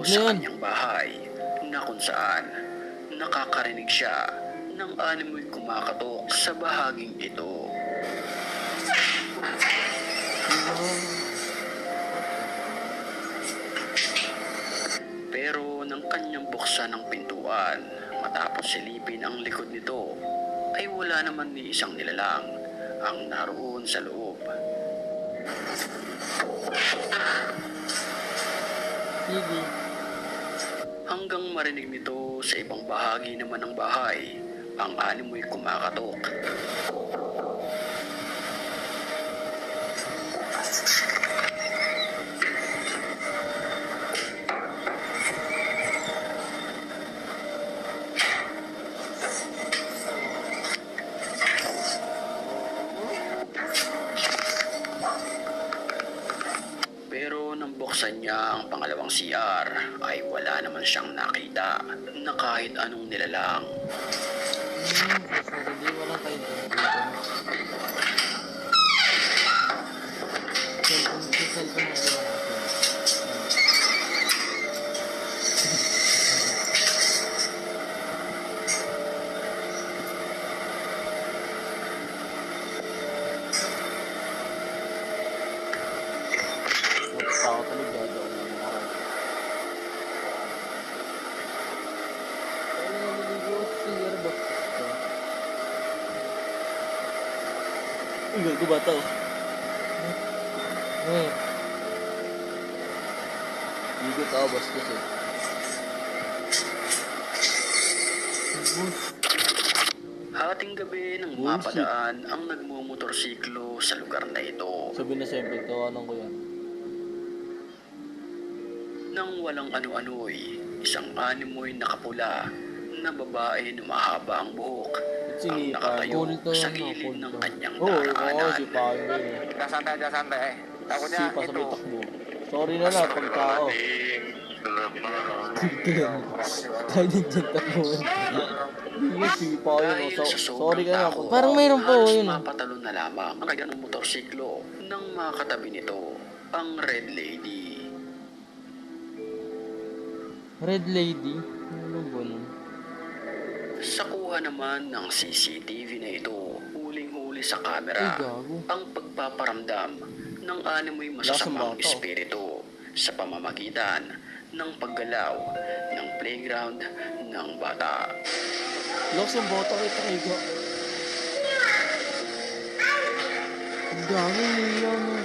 Narinig na sa yan. kanyang bahay na kung saan nakakarinig siya ng animoy kumakatok sa bahaging ito. Pero nang kanyang buksan ang pintuan matapos silipin ang likod nito ay wala naman ni isang nilalang ang naroon sa loob. Sige. Hanggang marinig nito sa ibang bahagi naman ng bahay ang animoy kumakatok. Pero nang buksan niya ang pangalawang CR ay wala naman siyang nakita na kahit anong nilalang. Sorry, di wala tayo dito. Cellphone na ginawa natin. Ako talaga gagawin ng mga ako. Ano naliligo sa CR box ko? Uy, gago bata oh. Ligo ka boss kasi. Hating gabi nang mapadaan ang nagmumotorsiklo sa lugar na ito. Sabi na siyempre, tawanan ko yan. Nang walang ano-ano'y isang animoy nakapula na babae na mahaba ang buhok ang nakatayo sa gilid ng kanyang daraanan. Si Payo yun. Santai. Takutnya Sipa sa itu. may takbo. Sorry na lang, pagkao. Tayo din dyan takbo. Hindi si Payo. Dahil sa Sorry sobrang ka na. takot, Parang mayroon po halos yun. mapatalon na lamang ang kanyang motorsiklo nang makatabi nito ang Red Lady. Red Lady? Ano ba nun? Sa kuha naman ng CCTV na ito, huling-huli sa Ay, kamera gago. ang pagpaparamdam ng animoy masasamang Lasang bata. espiritu sa pamamagitan ng paggalaw ng playground ng bata. Lakas yung bota kita kay Ga. Ang dami niya mo.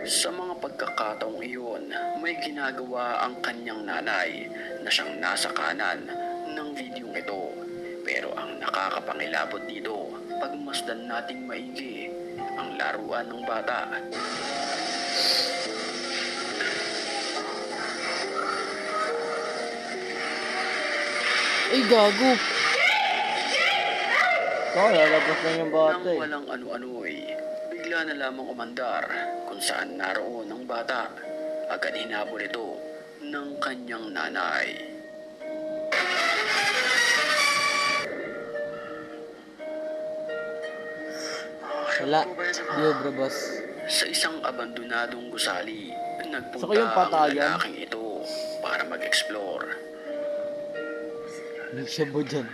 Sa mga pagkakataong iyon, may ginagawa ang kanyang nanay na siyang nasa kanan ng videong ito. Pero ang nakakapangilabot dito, pagmasdan nating maigi ang laruan ng bata. Ay, gago. Lalabas na yung bata Nang eh. walang ano-ano'y, bigla na lamang umandar kung saan naroon ang bata. Agad hinabol ito ng kanyang nanay. Wala. Di brabas. Sa isang abandonadong gusali, nagpunta Saka yung ang patayan. lalaking ito para mag-explore. Shabu dyan.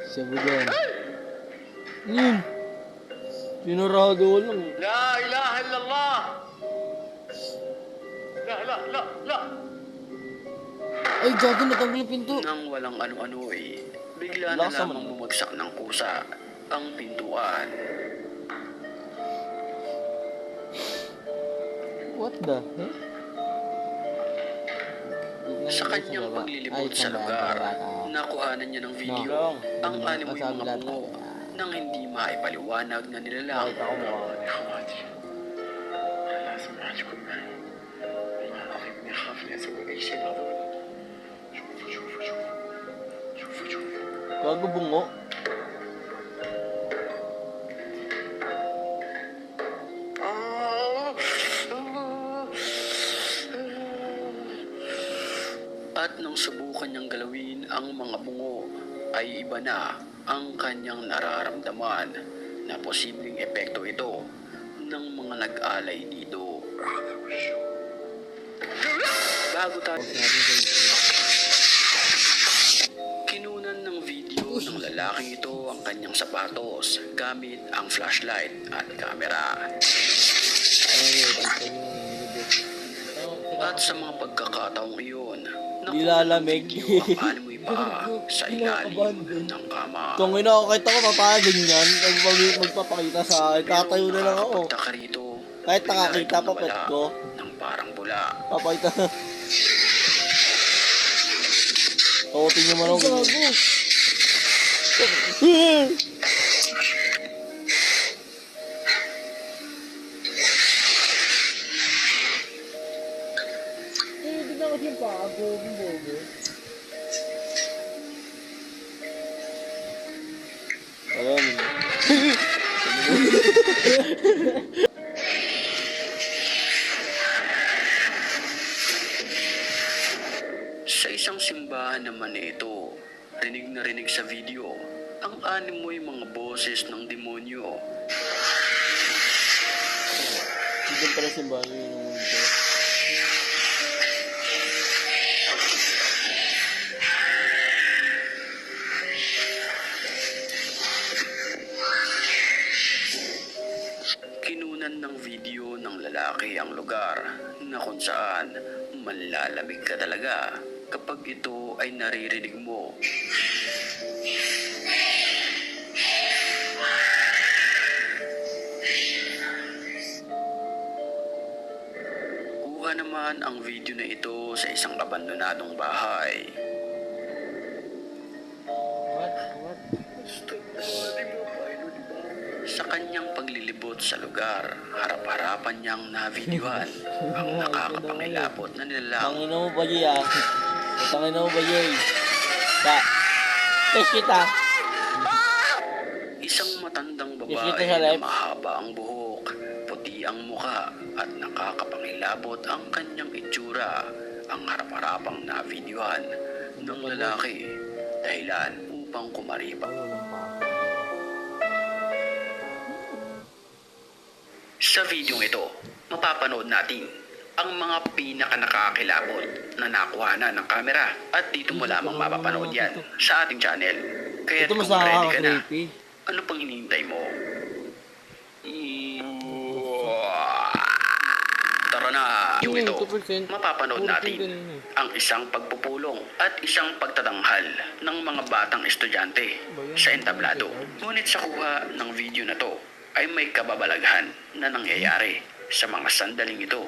Shabu dyan. Yun. Sinurado lang. La ilaha illallah. La. Ay, gago, natanggal yung pinto. Nang walang ano-ano'y, bigla na Lakas lamang naman. bumagsak ng kusa ang pintuan. What the heck? Sa kanyang paglilibot sa lugar, nakuhanan niya ng video ang animoy mga bungo nang hindi maipaliwanag na nilalang. Nakita ko mo. لازم أعجبكم معي والله العظيم إني أخاف إني أسوي أي شيء لهذول. شوفوا. Gago bungo. At nang subukan niyang galawin ang mga bungo, ay iba na ang kanyang nararamdaman na posibleng epekto ito ng mga nag-alay dito. Bago tayo Pause natin sa YouTube. kinunan ng video ng lalaking ito ang kanyang sapatos gamit ang flashlight at camera. Ayun, ito yung nilibot. At sa mga pagkakataong iyon, Nilalamig. ang animoy paa sa ilalim ng kama. Kung inakakita ko, papaganyan, magpapakita sa akin, tatayo na lang ako. Pagtaka rito, Kahit bigla nakakita itong pa pet nawala ko, ng parang bula. papakita. Oo, tingnan mo lang. Gago. Hindi na kasi yung pago, bobo. Alam mo. Sa isang simbahan naman ito, rinig na rinig sa video ang animoy mga boses ng demonyo. Hindi pala simbahan yun yung mundo. Kinunan ng video ng lalaki ang lugar na kung saan manlalamig ka talaga kapag ito ay naririnig mo. Kuha naman ang video na ito sa isang abandonadong bahay. What? Sa kanyang paglilibot sa lugar, harap-harapan niyang navideohan ang nakakapangilabot na nilalang. Tangina mo ba, Jay, ah? Tangina mo ba, Jay? Test kita. Isang matandang Yes, babae ito sa na left. mahaba ang buhok, puti ang muka at nakakapangilabot ang kanyang itsura ang harap-harapang navideohan ng lalaki dahilan upang kumaripa. Sa video ito, mapapanood natin ang mga pinaka-nakakakilabot na nakuhanan ng kamera at dito mo lamang mapapanood yan sa ating channel. Kaya Ito kung mas ready ka na, nakaka-creepy. ano pang hinihintay mo? Tara na! Yung ito, 2%. mapapanood natin ang isang pagpupulong at isang pagtatanghal ng mga batang estudyante sa entablado. Ngunit sa kuha ng video na to ay may kababalaghan na nangyayari sa mga sandaling ito.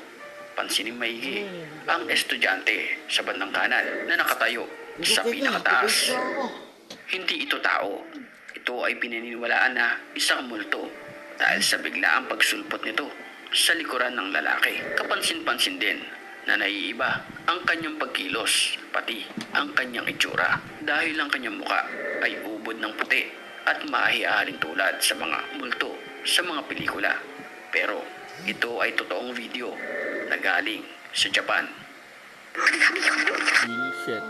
Pansinin maigi ang estudyante sa bandang kanan na nakatayo sa pinakataas. Hindi ito tao. Ito ay pinaniniwalaan na isang multo dahil sa biglaang pagsulpot nito sa likuran ng lalaki. Kapansin-pansin din na naiiba ang kanyang pagkilos, pati ang kanyang itsura dahil ang kanyang muka ay ubod ng puti at maahi-aling tulad sa mga multo sa mga pelikula. Pero ito ay totoong video na galing sa Japan. Shit.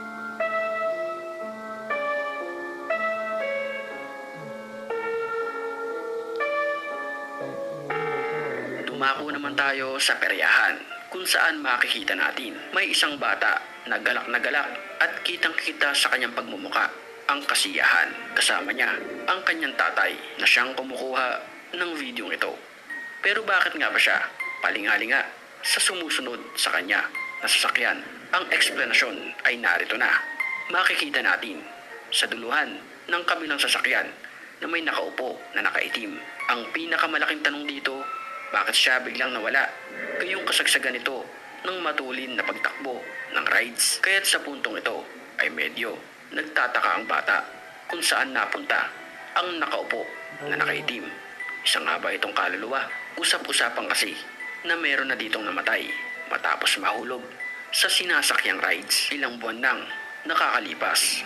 Dumako naman tayo sa peryahan kung saan makikita natin may isang bata na galak at kitang-kita sa kanyang pagmumuka ang kasiyahan. Kasama niya ang kanyang tatay na siyang kumukuha ng video ito. Pero bakit nga ba siya palingalinga sa sumusunod sa kanya na sasakyan? Ang eksplanasyon ay narito na. Makikita natin sa duluhan ng kabilang sasakyan na may nakaupo na nakaitim. Ang pinakamalaking tanong dito, bakit siya biglang nawala? Gayong kasagsagan ito ng matulin na pagtakbo ng rides. Kaya't sa puntong ito ay medyo nagtataka ang bata kung saan napunta ang nakaupo na nakaitim. Isa nga ba itong kaluluwa? Usap-usapan kasi na meron na ditong namatay matapos mahulog sa sinasakyang rides. Ilang buwan nang nakakalipas.